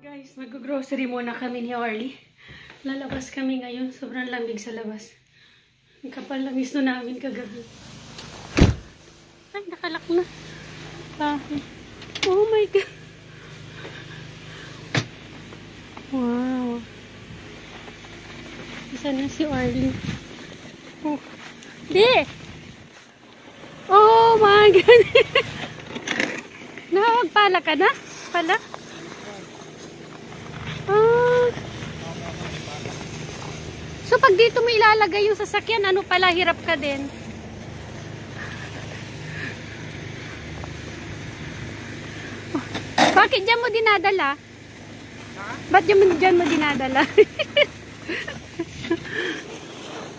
Guys, mag-grocery muna kami ni Orly. Lalabas kami ngayon. Sobrang lamig sa labas. Ang kapal lang isno namin kagabi. Ay, nakalak na. Oh my God. Wow. Isa na si Orly. Oh. Di! Oh my God. Nakawagpala ka na? Pala? So pag dito mo ilalagay yung sasakyan, ano pala, hirap ka din. Oh, bakit dyan mo dinadala? Ba't dyan mo dinadala?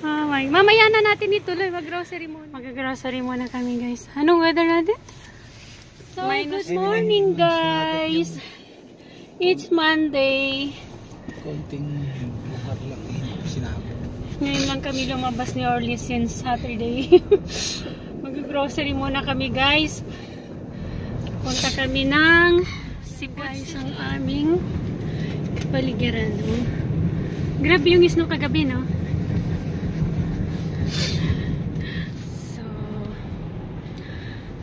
Oh my. Mamaya na natin ituloy, mag-grocery muna. Mag-grocery muna kami, guys. Anong weather natin? So, good morning, guys. It's Monday. Konting lugar lang sinabi. Ngayon lang kami lumabas ni Orly since Saturday. Mag-grocery muna kami, guys. Punta kami ng Cebu, guys, ang aming paligiran. No? Grabe yung isno kagabi, no? So,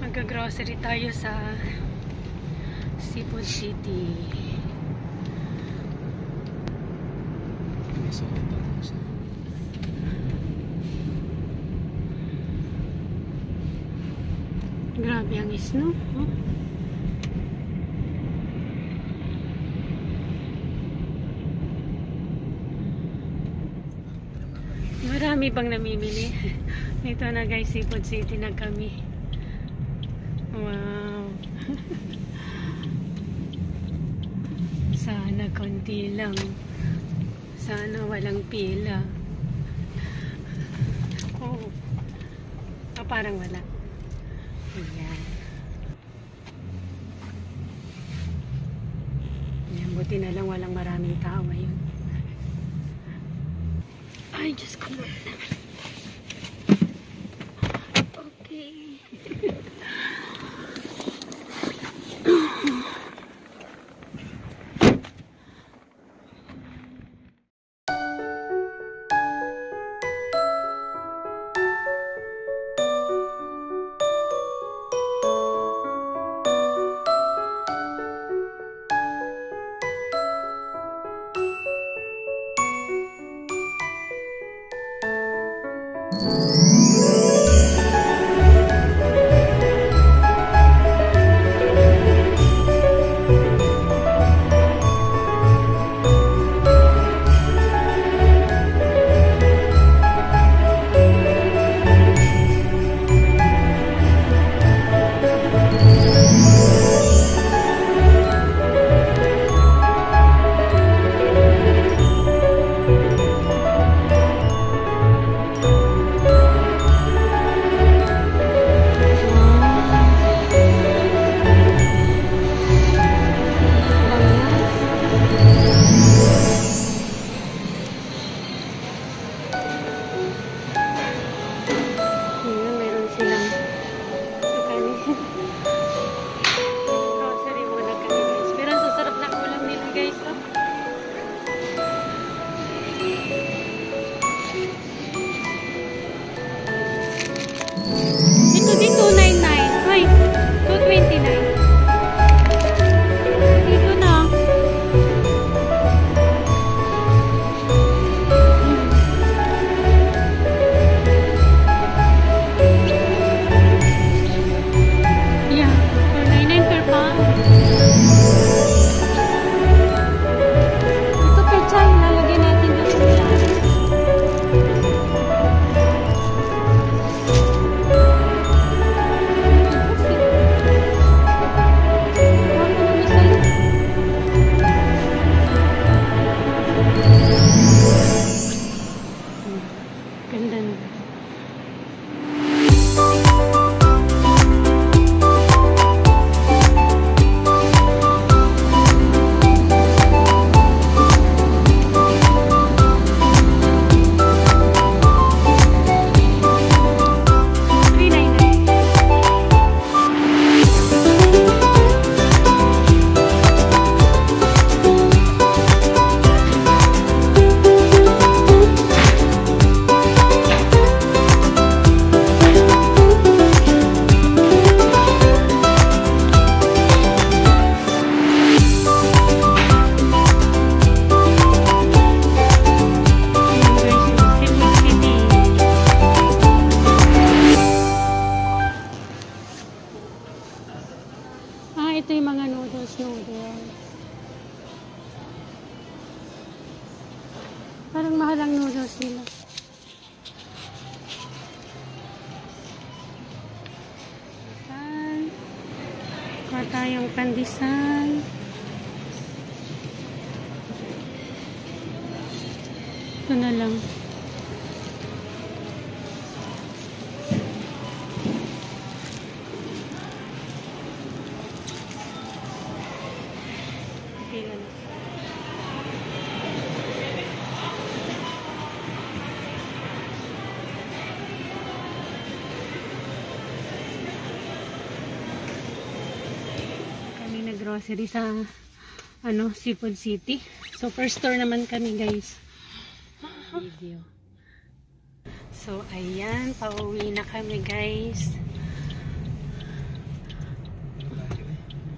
mag-grocery tayo sa Cebu City. Grabe ang isno. Huh? Marami pang namimili. Ito na, guys, Cebu City na kami. Wow. Sana konti lang. Sana walang pila. Oh. Oh, parang wala. Ayan. Ayan, buti na lang walang maraming tao ngayon. Ay, Diyos ko naman. Okay. mahalang noodles nila. Kuha tayong pandesal. Ito na lang. Okay lang. Kami nag-grocery sa Seafood City. Superstore naman kami, guys. Video. So, ayan. Pauwi na kami, guys.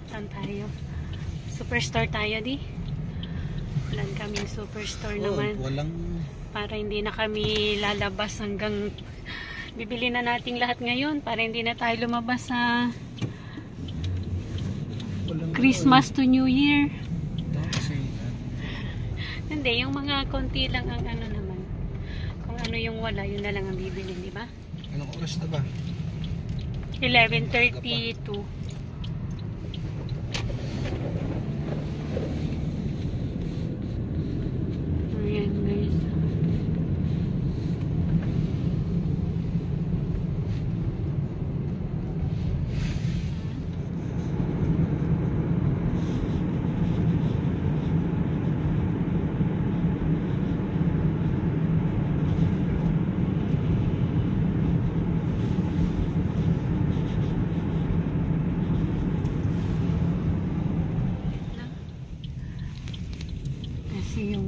Saan tayo? Superstore tayo, di? Walang kaming superstore naman. Walang... Para hindi na kami lalabas hanggang bibili na natin lahat ngayon. Para hindi na tayo lumabas sa Christmas to New Year. Hindi, yung mga konti lang ang ano naman. Kung ano yung wala, yun na lang ang bibili, di ba? Anong oras na ba? 11:32. Ayan, guys. Kasi yung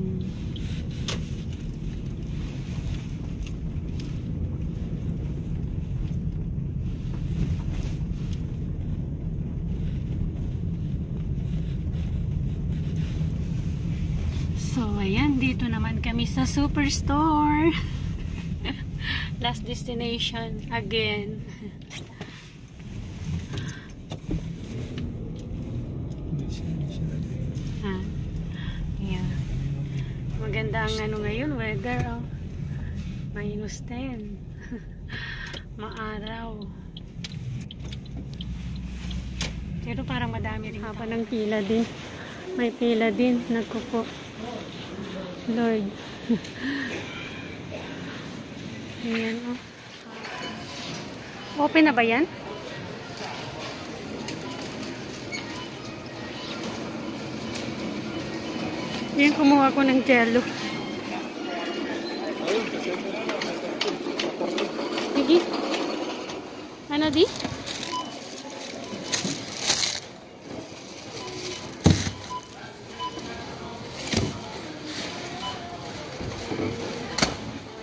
so ayan, dito naman kami sa Superstore. Last destination again. Maganda ang ano ngayon, weather, oh. -10. Maaraw. Pero parang madami rin. Haba ng pila din. May pila din. Nagkupo. Lord. Ayan, oh. Open na ba yan? Yan, kumuha ko ng jello. Sige. Ano di?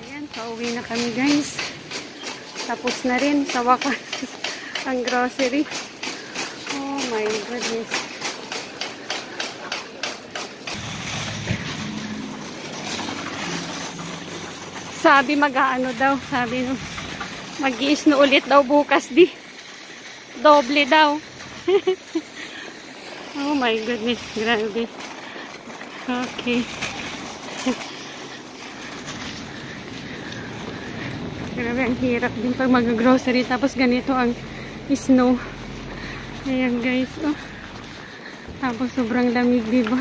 Ayan, pauwi na kami, guys. Tapos na rin sa wakas ang grocery. Oh my goodness. Sabi mag-aano daw, sabi no, mag-i-snow ulit daw bukas di. Doble daw. Oh my goodness, grabe. Okay. Grabe, ang hirap din pag mag-grocery tapos ganito ang snow. Ayan guys, oh. Tapos sobrang lamig, diba?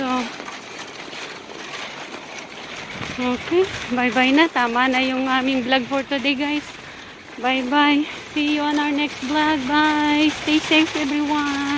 So, okay, bye-bye na. Tama na yung aming vlog for today, guys. Bye-bye. See you on our next vlog. Bye. Stay safe, everyone.